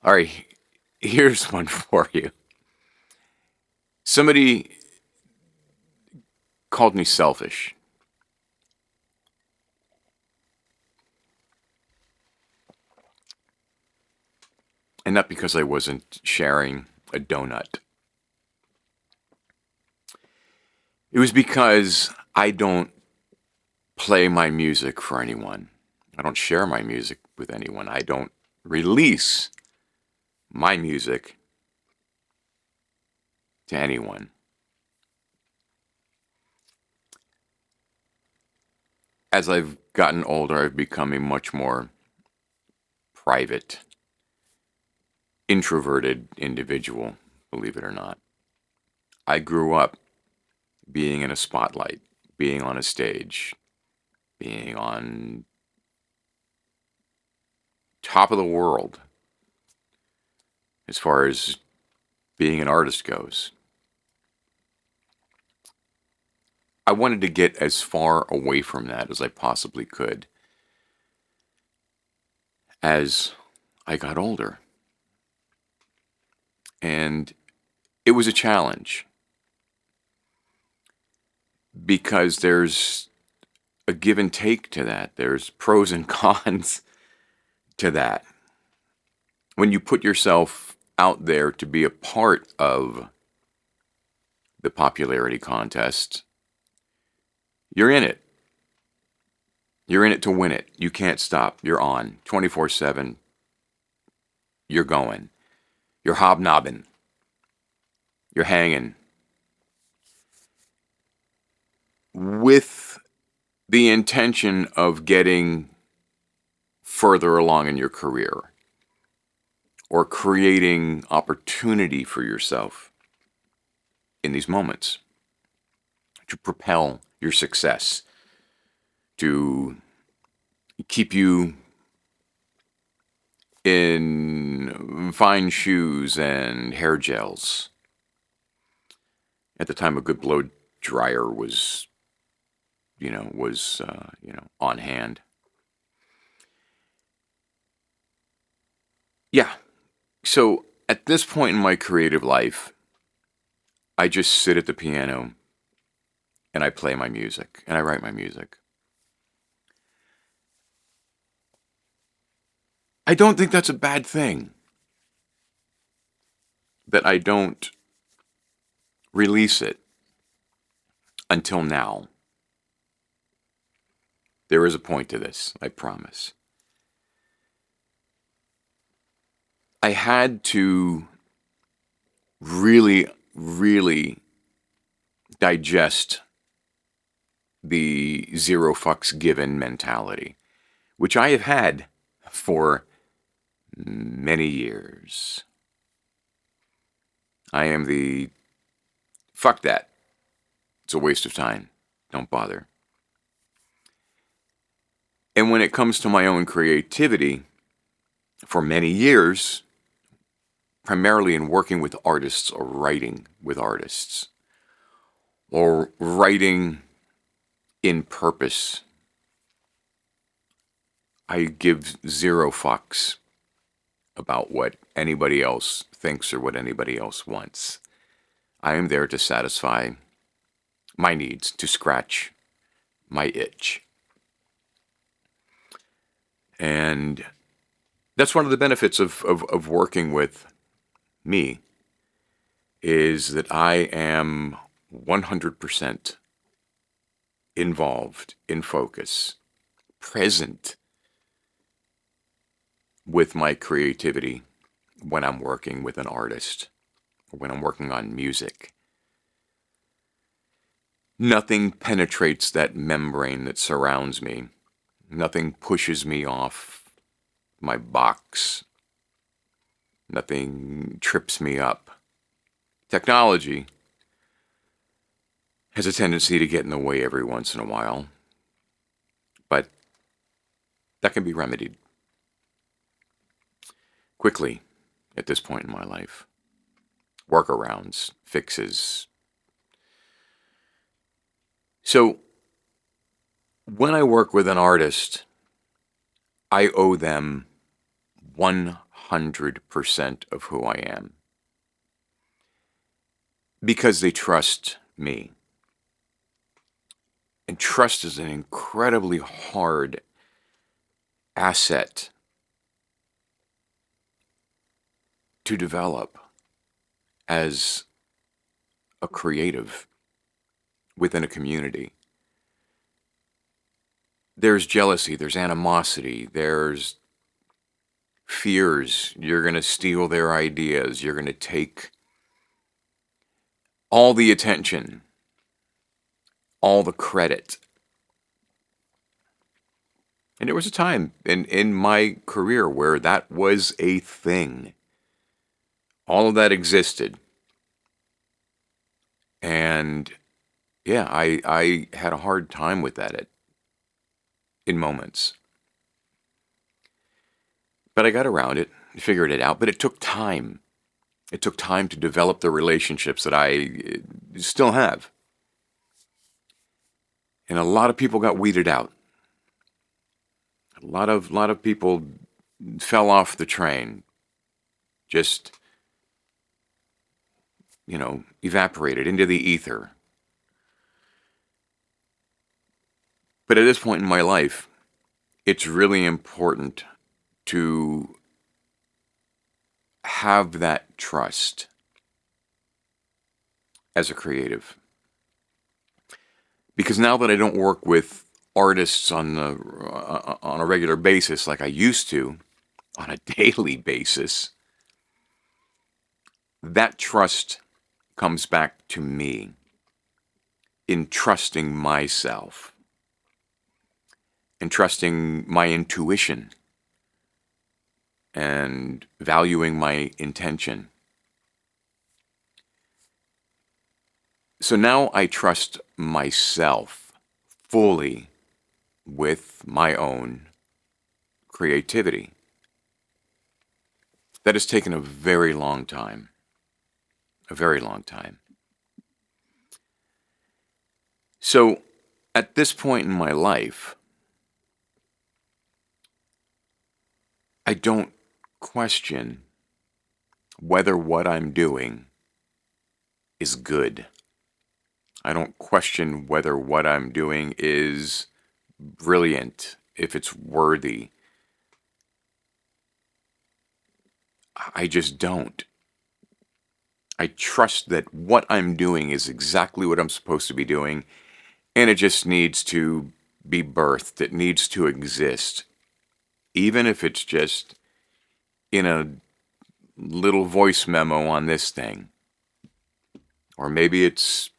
All right, here's one for you. Somebody called me selfish. And not because I wasn't sharing a donut. It was because I don't play my music for anyone. I don't share my music with anyone. I don't release my music to anyone. As I've gotten older, I've become a much more private, introverted individual, believe it or not. I grew up being in a spotlight, being on a stage, being on top of the world as far as being an artist goes. I wanted to get as far away from that as I possibly could as I got older. And it was a challenge because there's a give and take to that. There's pros and cons to that. When you put yourself out there to be a part of the popularity contest, you're in it. You're in it to win it. You can't stop. You're on 24/7. You're going. You're hobnobbing. You're hanging. With the intention of getting further along in your career or creating opportunity for yourself in these moments to propel your success, to keep you in fine shoes and hair gels. At the time, a good blow dryer was on hand. Yeah. So at this point in my creative life, I just sit at the piano and I play my music and I write my music. I don't think that's a bad thing that I don't release it until now. There is a point to this, I promise. I had to really, really digest the zero fucks given mentality, which I have had for many years. I am the fuck that. It's a waste of time. Don't bother. And when it comes to my own creativity, for many years, primarily in working with artists or writing with artists, or writing in purpose, I give zero fucks about what anybody else thinks or what anybody else wants. I am there to satisfy my needs, to scratch my itch. And that's one of the benefits of working with me, is that I am 100% involved, in focus, present with my creativity when I'm working with an artist or when I'm working on music. Nothing penetrates that membrane that surrounds me. Nothing pushes me off my box. Nothing trips me up. Technology has a tendency to get in the way every once in a while, but that can be remedied quickly at this point in my life. Workarounds, fixes. So when I work with an artist, I owe them 100% of who I am. Because they trust me. And trust is an incredibly hard asset to develop as a creative within a community. There's jealousy, there's animosity, there's fears. You're going to steal their ideas. You're going to take all the attention, all the credit. And there was a time in my career where that was a thing. All of that existed. And yeah, I had a hard time with that in moments. But I got around it, figured it out, but it took time. It took time to develop the relationships that I still have. And a lot of people got weeded out. A lot of people fell off the train. Just, evaporated into the ether. But at this point in my life, it's really important to have that trust as a creative. Because now that I don't work with artists on a regular basis like I used to, on a daily basis, that trust comes back to me in trusting myself and trusting my intuition and valuing my intention. So now I trust myself fully with my own creativity. That has taken a very long time. A very long time. So at this point in my life, I don't question whether what I'm doing is good. I don't question whether what I'm doing is brilliant, if it's worthy. I just don't. I trust that what I'm doing is exactly what I'm supposed to be doing, and it just needs to be birthed. It needs to exist. Even if it's just in a little voice memo on this thing. Or maybe it's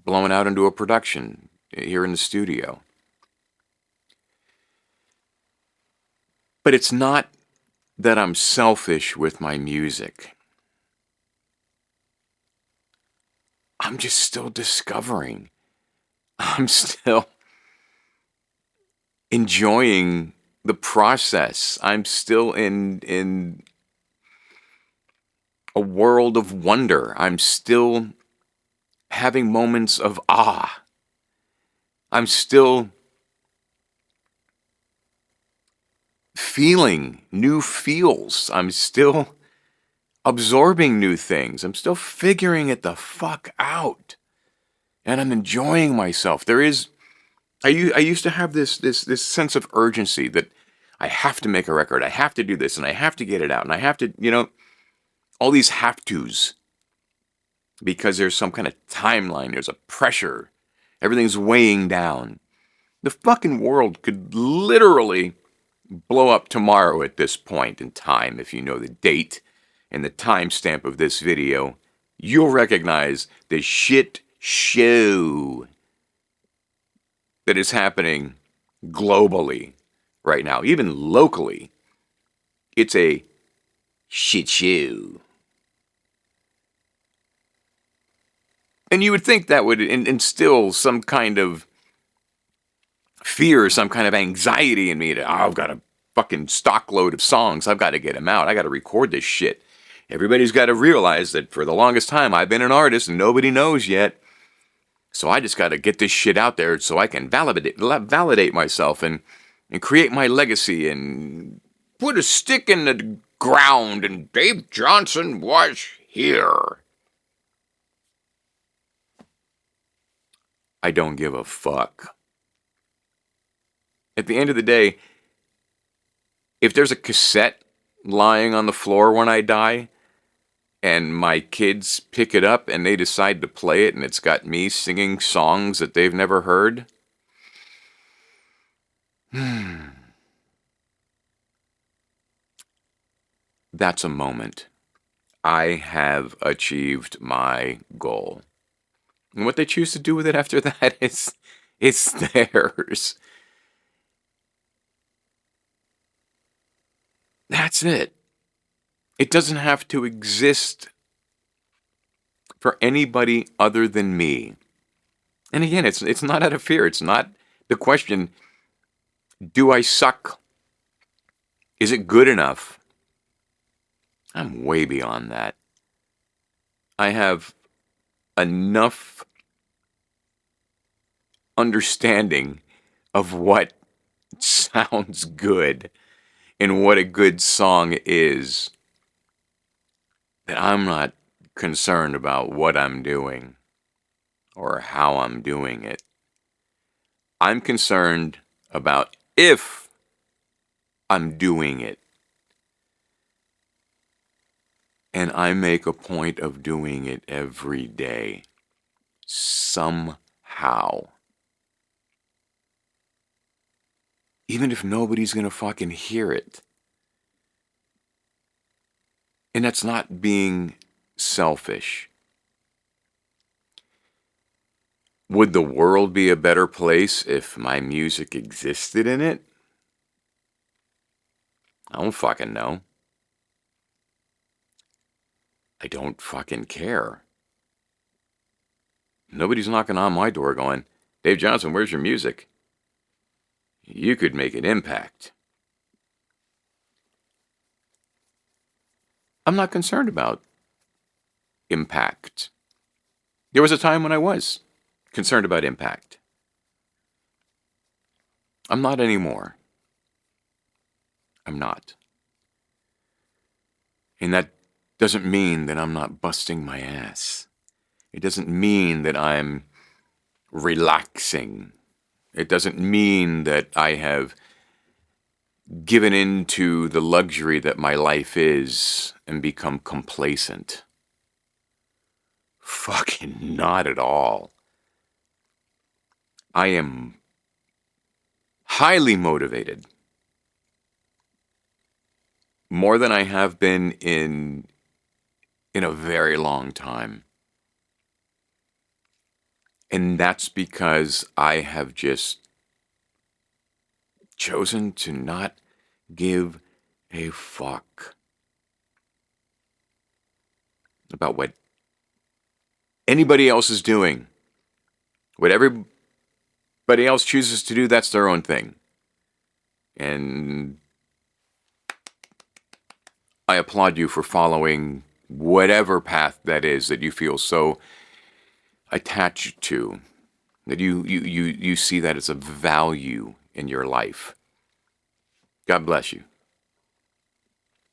blown out into a production here in the studio. But it's not that I'm selfish with my music. I'm just still discovering. I'm still enjoying the process. I'm still in a world of wonder. I'm still having moments of awe. I'm still feeling new feels. I'm still absorbing new things. I'm still figuring it the fuck out. And I'm enjoying myself. I used to have this sense of urgency that I have to make a record. I have to do this and I have to get it out. And I have to, all these have tos. Because there's some kind of timeline. There's a pressure. Everything's weighing down. The fucking world could literally blow up tomorrow at this point in time. If you know the date and the timestamp of this video, you'll recognize the shit show that is happening globally right now, even locally. It's a shit show. And you would think that would instill some kind of fear, some kind of anxiety in me that, I've got a fucking stock load of songs. I've got to get them out. I got to record this shit. Everybody's got to realize that for the longest time, I've been an artist and nobody knows yet. So I just got to get this shit out there so I can validate myself and create my legacy and put a stick in the ground and Dave Johnson was here. I don't give a fuck. At the end of the day, if there's a cassette lying on the floor when I die, and my kids pick it up and they decide to play it and it's got me singing songs that they've never heard, that's a moment. I have achieved my goal. And what they choose to do with it after that is, it's theirs. That's it. It doesn't have to exist for anybody other than me. And again, it's not out of fear. It's not the question, do I suck? Is it good enough? I'm way beyond that. I have enough understanding of what sounds good and what a good song is that I'm not concerned about what I'm doing or how I'm doing it. I'm concerned about if I'm doing it. And I make a point of doing it every day. Somehow. Even if nobody's gonna fucking hear it. And that's not being selfish. Would the world be a better place if my music existed in it? I don't fucking know. I don't fucking care. Nobody's knocking on my door going, Dave Johnson, where's your music? You could make an impact. I'm not concerned about impact. There was a time when I was concerned about impact. I'm not anymore. I'm not. And that doesn't mean that I'm not busting my ass. It doesn't mean that I'm relaxing. It doesn't mean that I have given into the luxury that my life is and become complacent. Fucking not at all. I am highly motivated. More than I have been in a very long time. And that's because I have just chosen to not give a fuck about what anybody else is doing. What everybody else chooses to do, that's their own thing. And I applaud you for following whatever path that is that you feel so attached to, that you see that as a value in your life. God bless you.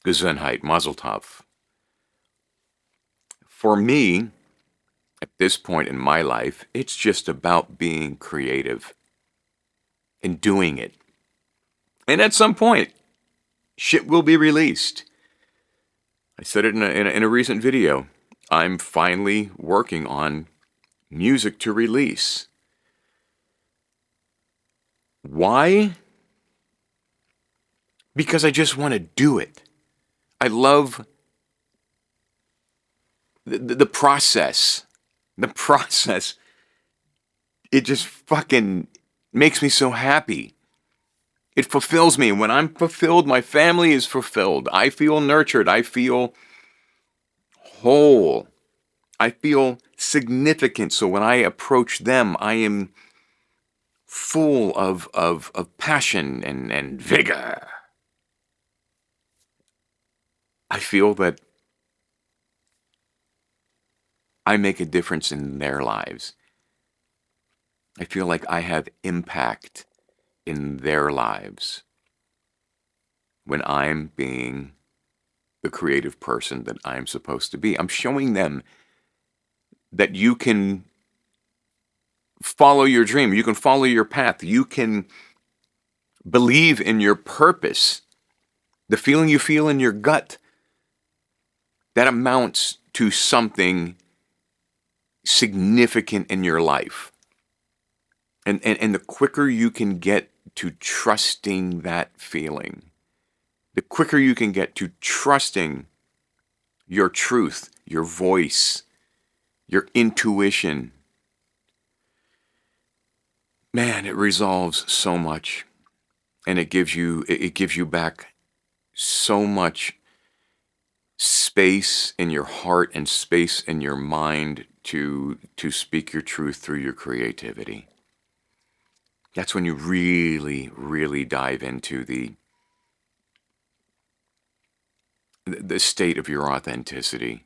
Gesundheit, Mazel Tov. For me, at this point in my life, it's just about being creative and doing it. And at some point, shit will be released. I said it in a recent video. I'm finally working on music to release. Why? Because I just want to do it. I love the process. The process. It just fucking makes me so happy. It fulfills me. When I'm fulfilled, my family is fulfilled. I feel nurtured. I feel whole. I feel significant. So when I approach them, I am full of passion and vigor. I feel that I make a difference in their lives. I feel like I have impact in their lives. when I'm being the creative person that I'm supposed to be. I'm showing them that you can follow your dream, you can follow your path, you can believe in your purpose. The feeling you feel in your gut, that amounts to something significant in your life. And the quicker you can get to trusting that feeling, the quicker you can get to trusting your truth, your voice, your intuition, man, it resolves so much. And it gives you back so much space in your heart and space in your mind to speak your truth through your creativity. That's when you really, really dive into the state of your authenticity,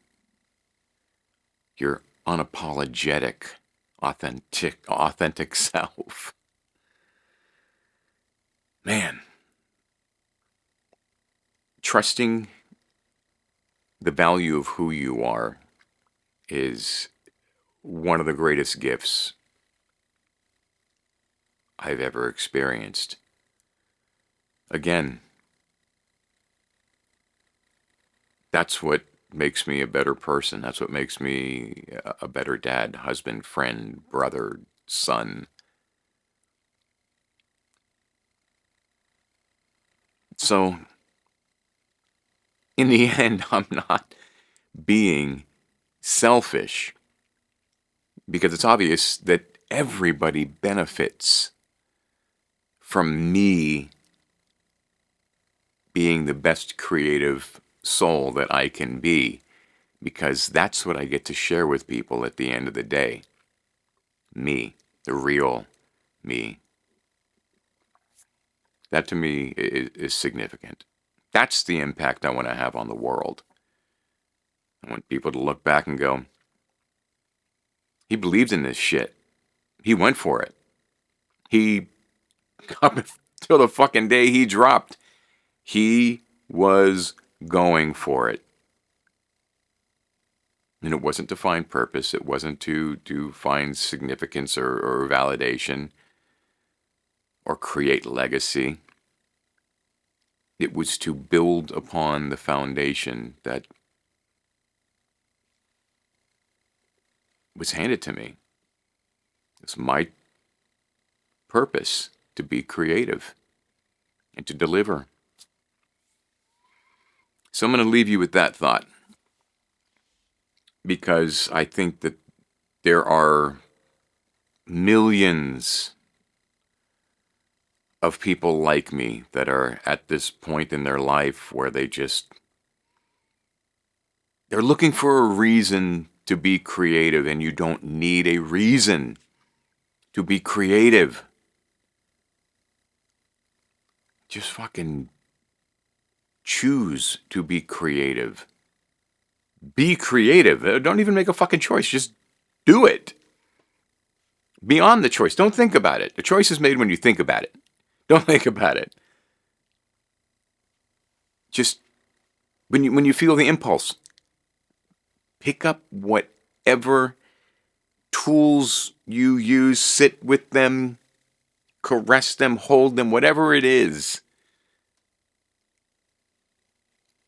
your unapologetic, authentic self. Man, trusting the value of who you are is one of the greatest gifts I've ever experienced. Again, that's what makes me a better person. That's what makes me a better dad, husband, friend, brother, son. So, in the end, I'm not being selfish because it's obvious that everybody benefits from me being the best creative soul that I can be, because that's what I get to share with people at the end of the day. Me, the real me. That to me is significant. That's the impact I want to have on the world. I want people to look back and go, he believed in this shit. He went for it. He, up until the fucking day he dropped, he was going for it. And it wasn't to find purpose. It wasn't to find significance or validation or create legacy. It was to build upon the foundation that was handed to me. It's my purpose to be creative and to deliver. So I'm going to leave you with that thought, because I think that there are millions of people like me that are at this point in their life where they're looking for a reason to be creative, and you don't need a reason to be creative. Just fucking choose to be creative. Be creative. Don't even make a fucking choice. Just do it. Beyond the choice. Don't think about it. The choice is made when you think about it. Don't think about it. Just when you feel the impulse, pick up whatever tools you use, sit with them, caress them, hold them, whatever it is.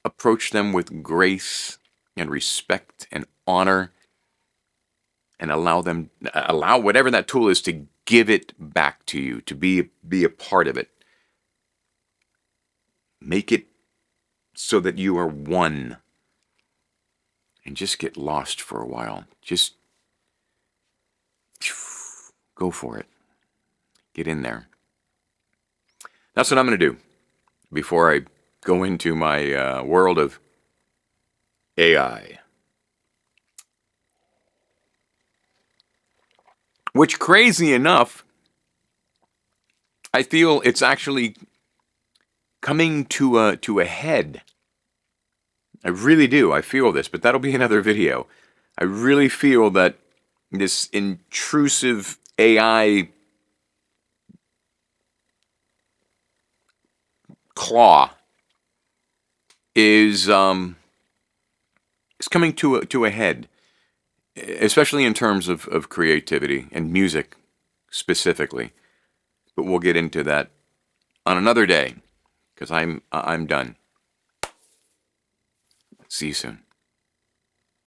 Approach them with grace and respect and honor, and allow whatever that tool is to give it back to you, to be a part of it. Make it so that you are one, and just get lost for a while. Just go for it. Get in there. That's what I'm going to do before I go into my world of AI. Which, crazy enough, I feel it's actually coming to a head. I really do. I feel this, but that'll be another video. I really feel that this intrusive AI claw is coming to a head, especially in terms of creativity and music specifically. But we'll get into that on another day because I'm done. See you soon.